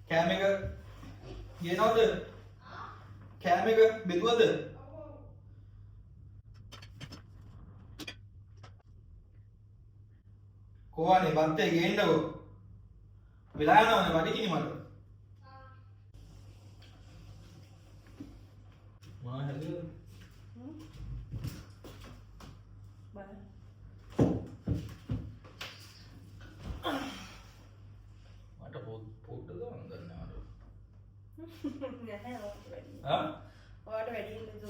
කෑම එක ගේනවද? කෑම එක බෙදුවද? කොහොනේ බන්තේ ගේන්නකෝ. වෙලා යනවනේ බඩගිනි මට. මොනවා හැදුවද? මට පොඩ්ඩ දාන්න ගන්නවා. නැහැ ඔයාලට වැඩි. හා? ඔයාලට වැඩි නේද?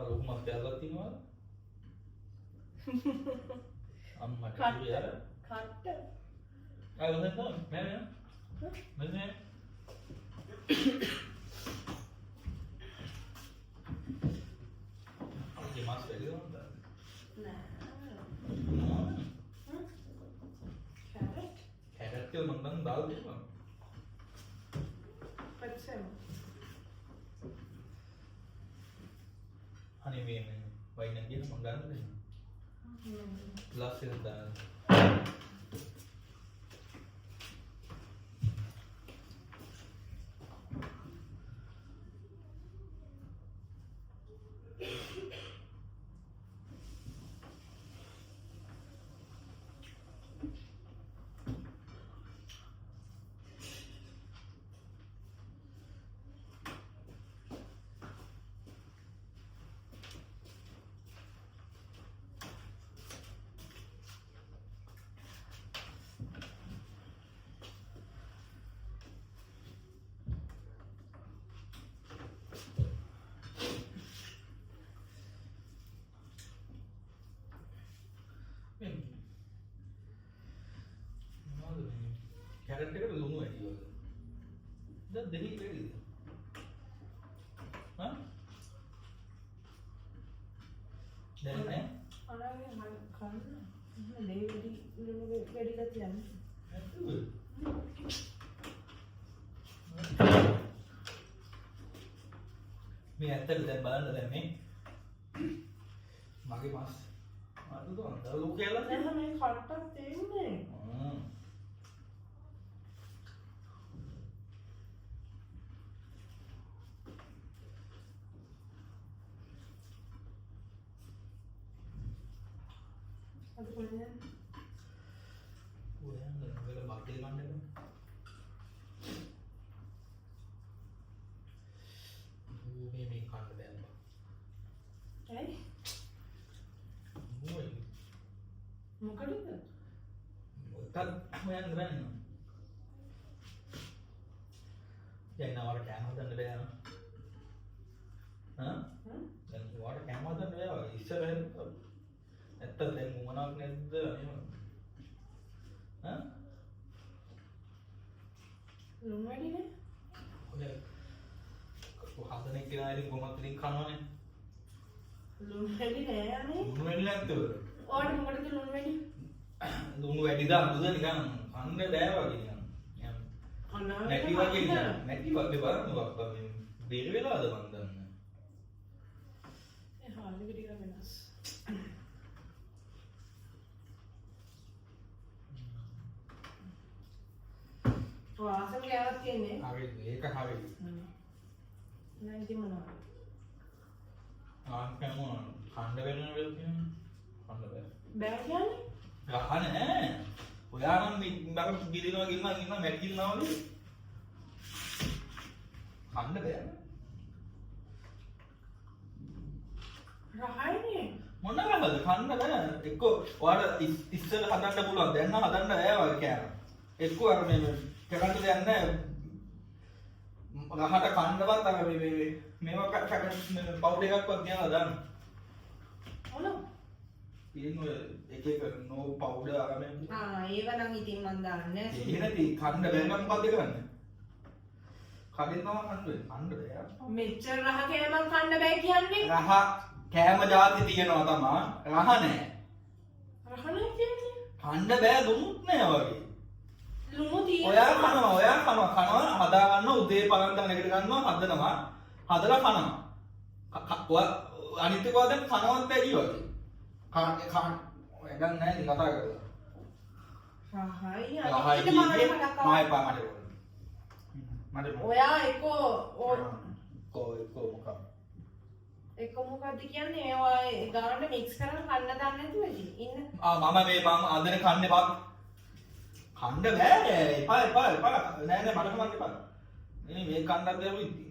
ලොකු මස් කෑල්ලක් තියෙනවද? අම්මට කිව්වේ අර කට්ට. මෙන්න මෙන්න අද මාස් වැඩි වුණාද? නෑ. කැරට් එක මම දැන් දාලා දෙනවා. පච්චම. අනේ මේ වයින් එක මම ගන්න දෙන්න. ලස්සන දාන්න. කැරට් එකට ලුණු වැඩි වගේ. දැන් දෙහි වැඩිද? හා? දැන් නෑ. අනාගේ මම කන්න දෙවි වැඩි ගතියන්නේ. මේ ඇත්තට දැන් බලන්න දැන් මේ මගේ මාස් අද දුන්න ලොකු කියලා නැහැ මේ කට්ටක් තියෙන්නේ. අද කොහෙන්ද? ඔයන් වල බක්කේ ගන්නද? මේ කන්න බෑ. ඇයි? මොයි. මොකටද? තත් හොයන්න බෑ. දැන් නවර කෑම හදන්න බෑ නේද? හා? දැන් වාට කෑම හදන්න බෑ. ඉස්සර ඇත්ත දැන් මොනක් නැද්ද එහෙම? හා? ලුණු වැඩිනේ. ඔය හදන කෙනා ඉතින් කොහොමද ඉතින් කනවනේ. ලුණු වැඩි නෑ අනේ. ලුණු වැඩි නැද්ද? ඔයාලට මොකටද ලුණු වැඩි? ලුණු වැඩිද අමුද නිකන් කන්න බෑ වගේ නිකන්. නැටි වගේ නිකන්. නැටි වගේ බලන්න බක්කා මේ බෙර වෙලාද මන් දන්නේ. ඒ හාලෙක ටික වෙනස්. වාසන ගෑවක් තියෙන්නේ. හරි ඒක හරි. නෑ ඉතින් මොනවද? කන්න වෙන වෙල් කියන්නේ කන්න බෑ. බෑ කියන්නේ? ගහ නෑ. ඔයා නම් මම ගිලිනවා ඉන්න මැටි ගිලිනවා වගේ. කන්න බෑ. රහයිනේ. මොන රහද කන්න බෑ. එක්ක ඔයාලට ඉස්සෙල්ල හදන්න පුළුවන්. දැන් නම් හදන්න බෑ වගේ කෑම. එක්ක අර මේ කරන්න දෙයක් නෑ. රහට කන්නවත් අර මේවා පවුඩර් එකක්වත් තියලා දාන්න. මොන? ඉතින් ඔය එක එක නෝ පවුඩර් අරගෙන ඒව නම් ඉතින් මන් දාන්නේ. එහෙනම් කන්න බෑ නම් මොකද කරන්නේ? කඩින්නවා කන්න බෑ. මෙච්චර රහ කෑමක් කන්න බෑ කියන්නේ? රහ කෑම જાති තියෙනවා තමා. රහ නෑ. රහ නෑ කියන්නේ? කන්න බෑ දුමුත් නෑ වගේ. ලුණු තියෙනවා. ඔයා කනවා හදා ගන්න උදේ පරන්දා නැගිට ගන්නවා හදනවා. හදලා කනවා. අනිත් එක දැන් කනවත් බැරි වගේ. කාන් වැඩක් නැහැ ඉතින් කතා කරලා. රහයි රහයි අනිත් කීයේ මම මායි පා මට ඔයා එකෝ මොකක්ද එක මොකද්ද කියන්නේ ඒවා ගානට මික්ස් කරලා කන්න දාන්න නැතුව ඉන්න. මම අදන කන්නේ බක් කන්න බෑ එපා නෑ මට කමන්න එපා. මේ කන්නත් දෙමු ඉතින්.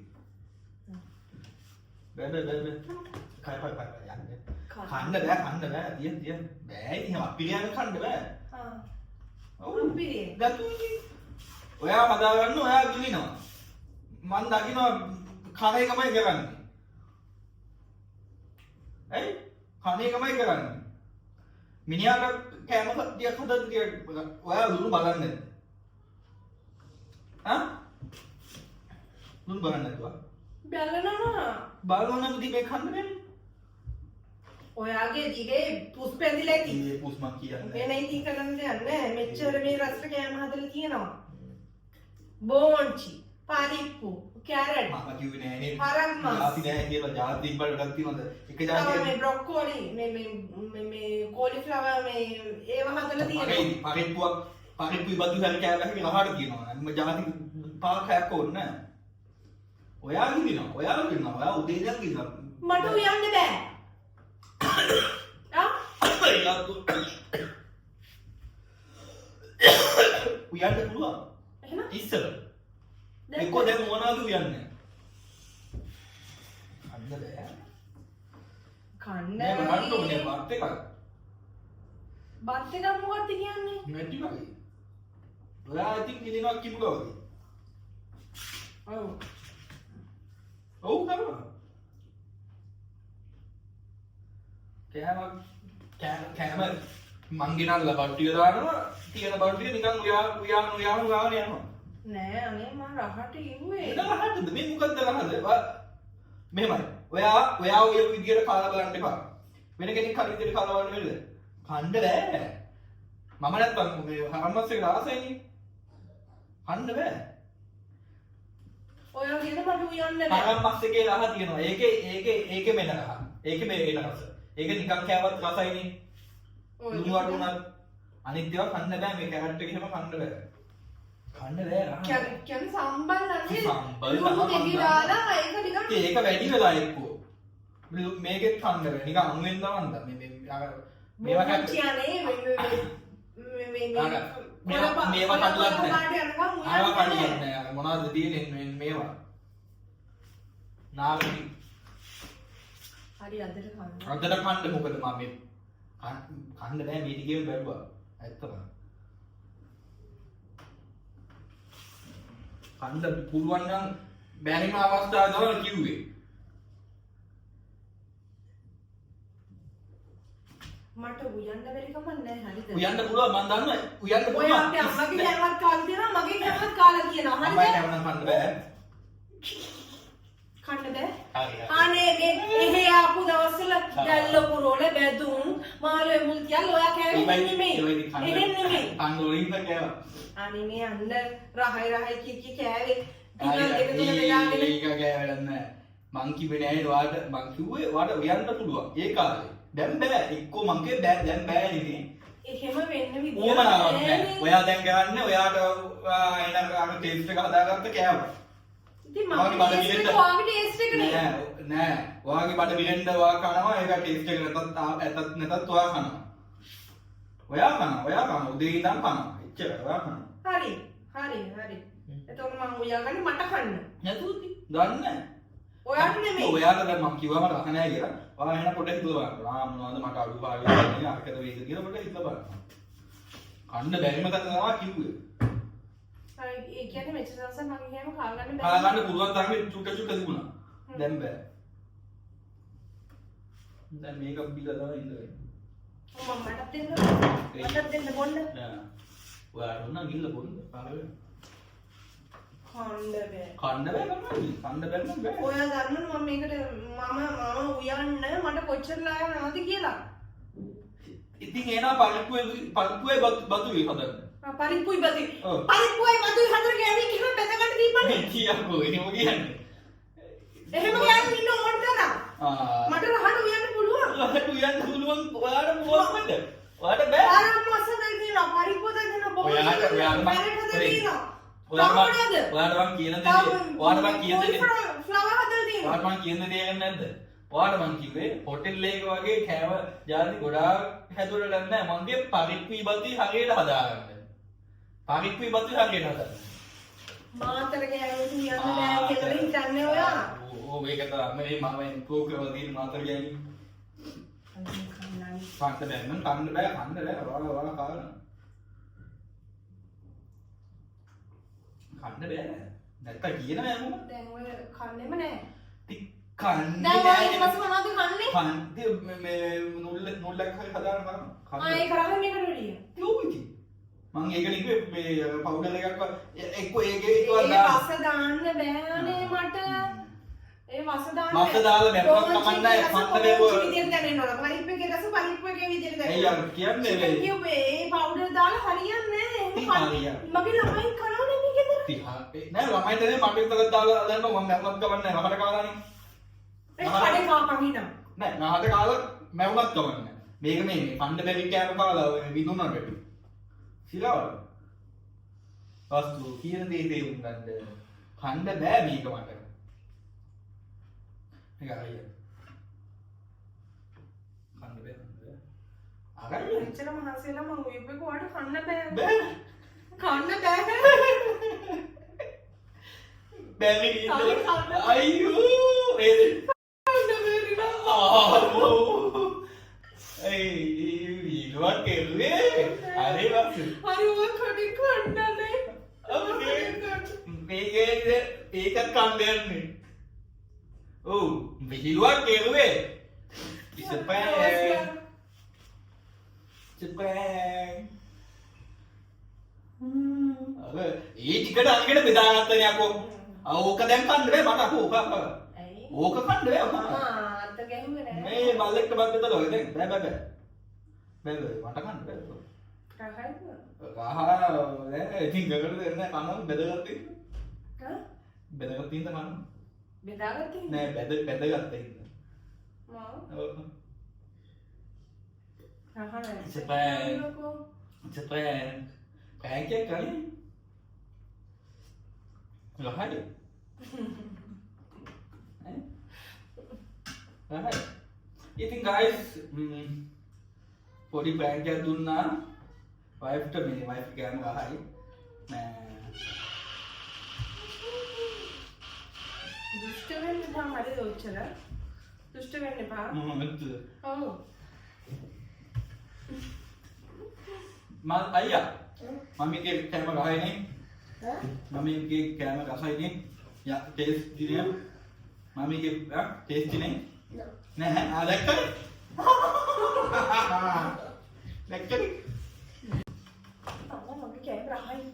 බෑ කයි යන්නේ. කන්න බෑ තිය බෑ ඉතින් අපි කියන කන්න බෑ. ඔව් පිළියෙ. ගතු ඉතින්. ඔයා හදා ගන්න ඔයා ගිලිනවා. මන් දකින්න කන එකමයි කරන්නේ. ඇයි කන එකමයි කරන්නේ. මිනිහාට කෑම ටිකක් හදන්න කියලා ඔයා ලුණු බලන්නේ නැද්ද? ලුණු බලන්නේ නැතුව. බලනවා නම් ඉතින් මේ කන්න බෑනේ. ඔයාගේ දිවේ පුස් පැඳිලා ඇති. මේ පුස් මං කියන්නේ. වෙන ඉතින් කරන්න දෙයක් නැහැ. මෙච්චර මේ රසට කෑම හදලා තියෙනවා. බෝන්චි, පරිප්පු, කැරට්. මම කිව්වේ නෑනේ. හරක් මස්. ජාති නෑ කියලා ජාති වලටක් තියෙනවද? එක තව ජාතියක්. මේ බ්‍රොක්කෝලි, මේ කොලිෆ්ලවර් මේ ඒව හදලා තියෙනවා. පරිප්පු බදු හරි කෑල්ලක ගහට තියෙනවා. මම ජාති පාකයක් ඕනේ නෑ. ඔයා ගිනිනවා. ඔයා උදේ ඉඳන් ගිනිනවා. මට උයන්න බෑ. උයන්න පුළුවන්. එහෙම? ඉස්සර. එක්කෝ දැන් මොනවද උයන්නේ? කන්න බෑ. කන්න නෑ මරන්න ඕනේ බත් එකක්. බත් එකක් මොකක්ද කියන්නේ? නැති වගේ. ඔයා ඉතින් ගිනිනවා කිව්වා වගේ. ඔව්. ඔව් කරනවා. කෑම මං ගෙනල්ලා බට්ටිය දානවා තියෙන බට්ටිය නිකන් උයාන ගාන යනවා. නෑ අනේ මම රහට ඉන්නේ. එන රහටද මේ මොකද්ද රහද? මෙහෙමයි. ඔයා ඔය විදියට කාලා බලන්න එපා. වෙන කෙනෙක් හරි විදියට කාලා බලන්න වෙලද? කන්න බෑ. මම නැත්තම් මේ හරම්මස් එක ආසයිනේ. කන්න බෑ. ඔයා කියන මට උයන්න බෑ. හරම්මස් එකේ රහ තියෙනවා. ඒකේ මෙන්න රහ. ඒකේ මේ එන රස. ඒක නිකන් කෑවත් රසයිනේ. ලුණු වඩ උනත් අනිත් ඒවා කන්න බෑ මේ කැරට් එක එහෙම කන්න බෑ. කන්න බෑ රහ. කියන්නේ සම්බල් නැති සම්බල් ලුණු දෙකි දාලා ඒක නිකන් ඒක වැඩි වෙලා එක්කෝ. මේකෙත් කන්න බෑ. නිකන් අමු වෙන්න වන්ද මේවා කන්න කියන්නේ මේවා කඩලත් නෑ. ආවා කඩියක් නෑ. මොනවද තියෙන්නේ මේවා. නාවි හරි අදට කන්න. අදට කන්න මොකද මම මේ කන්න බෑ මේ ටිකේම බැලුවා. ඇත්තම. කන්න පුළුවන් නම් බැරිම අවස්ථාව තමයි කිව්වේ. මට උයන්න බැරි කම නැහැ හරිද? උයන්න පුළුවන් මම දන්නවා. උයන්න ඔය පුළුවන්. අපේ අම්මගේ කෑමක් කාලා තියෙනවා මගේ කෑමක් කාලා තියෙනවා. අම්මයි හරිද? කෑම නම් කන්න බෑ. කන්න බෑ. හරි. අනේ මේ එහෙ ආපු දවස්වල දැල්ල පුරෝල බැදුම් මාළු මුල් තියල් ඔයා කෑවේ නෙමෙයි. එහෙම නෙමෙයි. කන්න ඕලින්ද කෑවා. අනේ මේ අන්න රහයි කි කෑවේ. ටිකක් දෙක තුන බෙදාගෙන ඒක කෑවලක් නෑ. මං කිව්වේ නෑ ඔයාට මං කිව්වේ ඔයාට උයන්න පුළුවන්. ඒ කාලේ. දැන් බෑ. එක්කෝ මං කිව්වේ බෑ දැන් බෑ නේ. එහෙම වෙන්න විදියක් ඕමනාවක් නෑ. ඔයා දැන් ගහන්නේ ඔයාට එන අර ටේස්ට් එක හදාගත්ත කෑවා. ඉතින් මම ඔයාගේ ටේස්ට් එක නේ. නෑ. ඔයාගේ බඩ විලෙන්ද ඔයා කනවා ඒක ටේස්ට් එක නැතත් ඔයා කනවා. ඔයා කනවා. උදේ ඉඳන් කනවා. එච්චර ඔයා කනවා. හරි. එතකොට මම උයාගන්නේ මට කන්න. නැතුත් දන්නේ නෑ. ඔයාට නෙමෙයි. ඔයාට දැන් මම කිව්වම රහ නෑ කියලා. ඔයා එහෙනම් පොඩ්ඩක් හිතලා බලන්න. මොනවද මට අඩු පාඩු අරකට වේද කියලා පොඩ්ඩක් හිතලා බලන්න. කන්න බැරිම තැන තමයි කිව්වේ. හරි ඒ කියන්නේ මෙච්චර දවස් මම එහෙම කාගන්න බැහැ. කාගන්න පුළුවන් තරමේ චුට්ට තිබුණා. දැන් බෑ. දැන් මේක බිලා තමයි ඉඳලා. මම මටත් දෙන්න බොන්න. නෑ. ඔයාට උනා ගිල්ල බොන්න. පාරේ. කන්න බෑ. කන්න බැරි නම් බෑ. ඔයා දන්නවද මම මේකට මම උයන්න මට කොච්චරලා යනවද කියලා. ඉතින් එනවා පරිප්පුවේ බතුයි හදන්න. පරිප්පුයි බතුයි. ඔව්. පරිප්පුයි බතුයි හතර ගෑවි කිව්ව බෙදගන්න දීපන්නේ. කියකෝ එහෙම කියන්නේ. එහෙම කියන්නේ ඉන්න ඕන තරම්. මට රහට උයන්න පුළුවන්. රහට උයන්න පුළුවන් ඔයාට මොකක්ද? ඔයාට බෑ. අර මසල් දෙනවා පරිප්පු දෙනවා බෝල් ඔයාට මම කියන දේ ෆ්ලවර් හදලා තියෙනවා. ඔයාට මම කියන දේ නැද්ද? ඔයාට මම කිව්වේ හොටෙල් එක වගේ කෑම ජාති ගොඩාක් හැදුවට නැහැ. මම කිව්වේ පරිප්පු ඉබති හරියට හදාගන්න. පරිප්පු ඉබති හරියට හදාගන්න. මාතර ගෑනුත් කියන්න බෑ කියලා හිතන්නේ ඔයා. ඕ මේක තමයි මම ඉම්ප්‍රූව් කරලා තියෙන මාතර ගෑනි. කන්න බෑ මම කන්න බෑ ඔයාලා කාලා. කන්න බෑ. නැත්තම් කියන නෑ මම. දැන් ඔය කන්නේම නෑ. කන්නේ දැන් ඔය ඊපස්සේ මොනවද කන්නේ? කන්නේ මේ නුල්ලක් හරි හදාන්න බලන්න. ආ ඒක රහන් එකට වැඩිය. යෝවිති. මම ඒක ලිව්වේ මේ පවුඩර් එකක් එක්ක ඒකේ ඒ වස දාන්න බෑනේ මට. ඒ වස දාන්න. වස දාලා බැලුවත් කමන්නේ පන්න බැලුවා. විදියට දැනෙන්න ඕන. පරිප්පු එකේ රස පරිප්පු එකේ විදියට දැනෙන්න. ඇයි යාර කියන්නේ මේ කිව්වේ ඒ පවුඩර් දාලා හරියන්නේ නැහැ. මගේ ළමයි කනවනේ මේ ගෙදර. 30 නෑ ළමයිට නේ මම විතරක් දාලා දැම්ම මම මැවුනත් කවන්නේ නැහැ. මකට කාලානේ. ඒ කඩේ කාපන් හිනා. නෑ නහට කාලා මැවුනත් කවන්නේ නැහැ. මේක මේ පන්න බැරි කෑම කාලා විදුනට. සිරවල. වස්තු කියන දේ තේරුම් ගන්න. කන්න බෑ මේක මට. මේක හරියට. කන්න බෑ. අරගෙන එච්චර මහසෙලා මම උයපේක ඔයාලට කන්න බෑ. බෑ. කන්න බෑ. බැරි අයියෝ ඒ ඊළුවක් කෙරුවේ හරි වස්තු හරි ඔය කඩේ කන්නනේ. ඒකත් කන්දයන්නේ ඔව් විහිළුවක් කෙරුවේ ඉසපෑ ඒ ටිකට අංගෙට බෙදාගත්තනේ අකෝ ඕක දැන් කන්න බෑ මට අකෝ ඕක කන්න බෑ අත ගැහුවේ නෑ. මේ බල්ලෙක්ට බත් බෙදලා ඔය දැන් බෑ මට කන්න බෑ රහයිද? ඉතින් ගකට දෙන්න කන්න බෙදගත්තේ හා? බෙදගත්තින්ද කන්න බෙදාගත්තේ නෑ බෙදගත්තා ඉන්න මම ඔව් රහයි. ඉතපෑ පැන්කේක් කන්නේ ලහයි ලහයි ඉතින් guys පොඩි ප්‍රෑන්ක් එකක් දුන්නා වයිෆ්ට මේ වයිෆ් ගෑම ගහයි දුෂ්ට වෙන්න තමයි හරිද ඔච්චර? දුෂ්ට වෙන්න එපා. ඔව්. අයියා මම්මිගේ කෑම ගහයිනේ මම්මිගේ කෑම ගහයිනේ යා ටේස්ට් දිනේ මම්මිගේ ටේස්ට් දිනේ නෑ දැක්කද දැක්කද අම්මා මගේ කෑම රහයි.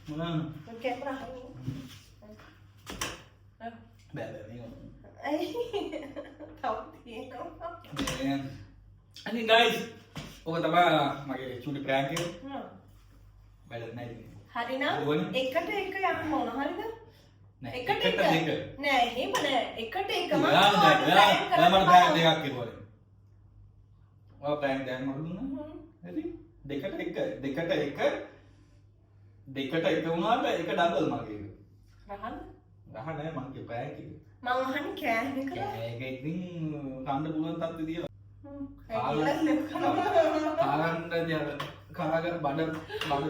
මොනවා මගේ කෑම රහයි. බෑ මේක ඇයි? තව තියෙනවා. අනිත් guys ඔක තමයි මගේ චූටි ප්‍රෑන්ක් එක. වැඩක් නැහැ ඉතින්. හරි නම් එකට එක යන්න ඕන හරිද? එකට එක. නෑ එහෙම නෑ. එකට එකම ඔයා මට ප්‍රෑන්ක් දෙකක් කිව්වා. ඔයා ප්‍රෑන්ක් දෙකක් මට දුන්නා. හරි? දෙකට එක වුණාට එක ඩබල් මගේ. රහන්? රහ නෑ මගේ ප්‍රෑන්ක් එක. මං අහන්නේ කෑම එකද? ඒක ඉතින් කන්න පුළුවන් තත්ත්වෙ දිලා. කාගන්න දියර කාගන්න බඩ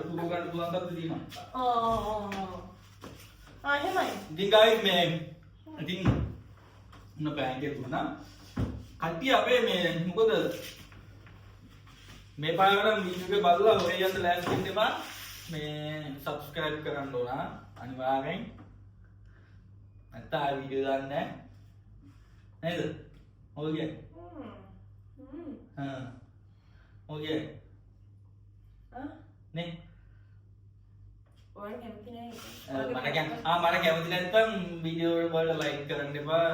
පුරු ගන්න පුළුවන් තත්ත්වෙ දිනවා. එහෙමයි. ඉතින් guys මේ ඉතින් මොන ප්‍රෑන්ක් එක දුන්නා. කට්ටිය අපේ මේ මොකද මේ පාරකට වීඩියෝ එක බලලා ඔය යන්න ලෑස්ති වෙන්න එපා. මේ subscribe කරන්න ඕන අනිවාර්යෙන්. නැත්නම් ආ වීඩියෝ දාන්නේ නැහැ. නේද? ඔය කියන්නේ. ඕකේ නේ ඔයාලා කැමති නෑ ඒක. මට කැමති නැත්නම් වීඩියෝ වල ලයික් කරන්න එපා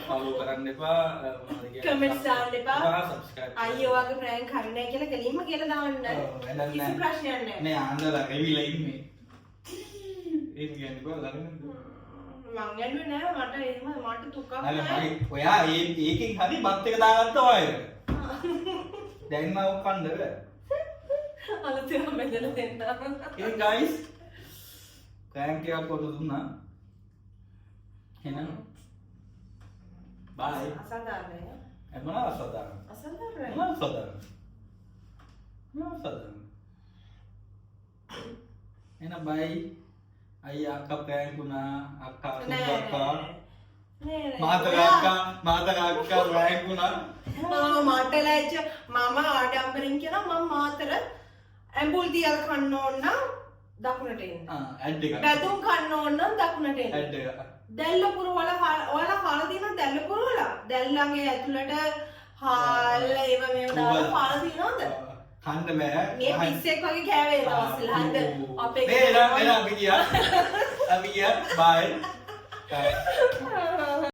ෆලෝ කරන්න එපා කමෙන්ට්ස් දාන්න එපා සබ්ස්ක්‍රයිබ් අයියෝ වගේ ප්‍රෑන්ක් හරි නෑ කියලා කෙලින්ම කියලා දාන්න කිසි ප්‍රශ්නයක් නෑ නේ ආන්දලා රෙවිලා ඉන්නේ ඒක කියන්නේ කොහොමද මං යන්නේ නෑ මට එහෙම මට දුකක් නෑ ඔයා ඒකෙන් හරි බත් එක දාගත්තා ඔය දැන් මාව කන්න බෑ. අලුතෙන් මෙතන දෙන්න. Okay guys. කෑම් ටිකක් පොඩු දුන්නා. එහෙනම් bye. අසාධාරණයි. මොනවා අසාධාරණ? අසාධාරණයි. මොනවා අසාධාරණ? මොනවා අසාධාරණ? එහෙනම් bye. අයියා අක්කා පෑන්කුණා අක්කා අක්කා මාතර අක්කා පෑන්කුණා මට ලැජ්ජ මම ආඩම්බරෙන් කියනවා මම මාතර ඇඹුල් තියලා කන්න ඕන නම් දකුණට එන්න. ඇඩ් එක. බැදුම් කන්න ඕන නම් දකුණට එන්න. ඇඩ් එක. දැල්ලපුර වල ඔයාලා කාලා තියෙනවද දැල්ලපුර වල? දැල්ලගේ ඇතුළට හාල් ඒව මේව දාලා කාලා තියෙනවද? කන්න බෑ. මේ පිස්සෙක් වගේ කෑවේ දවස්වල හන්ද අපේ අපි ගියා. බයි.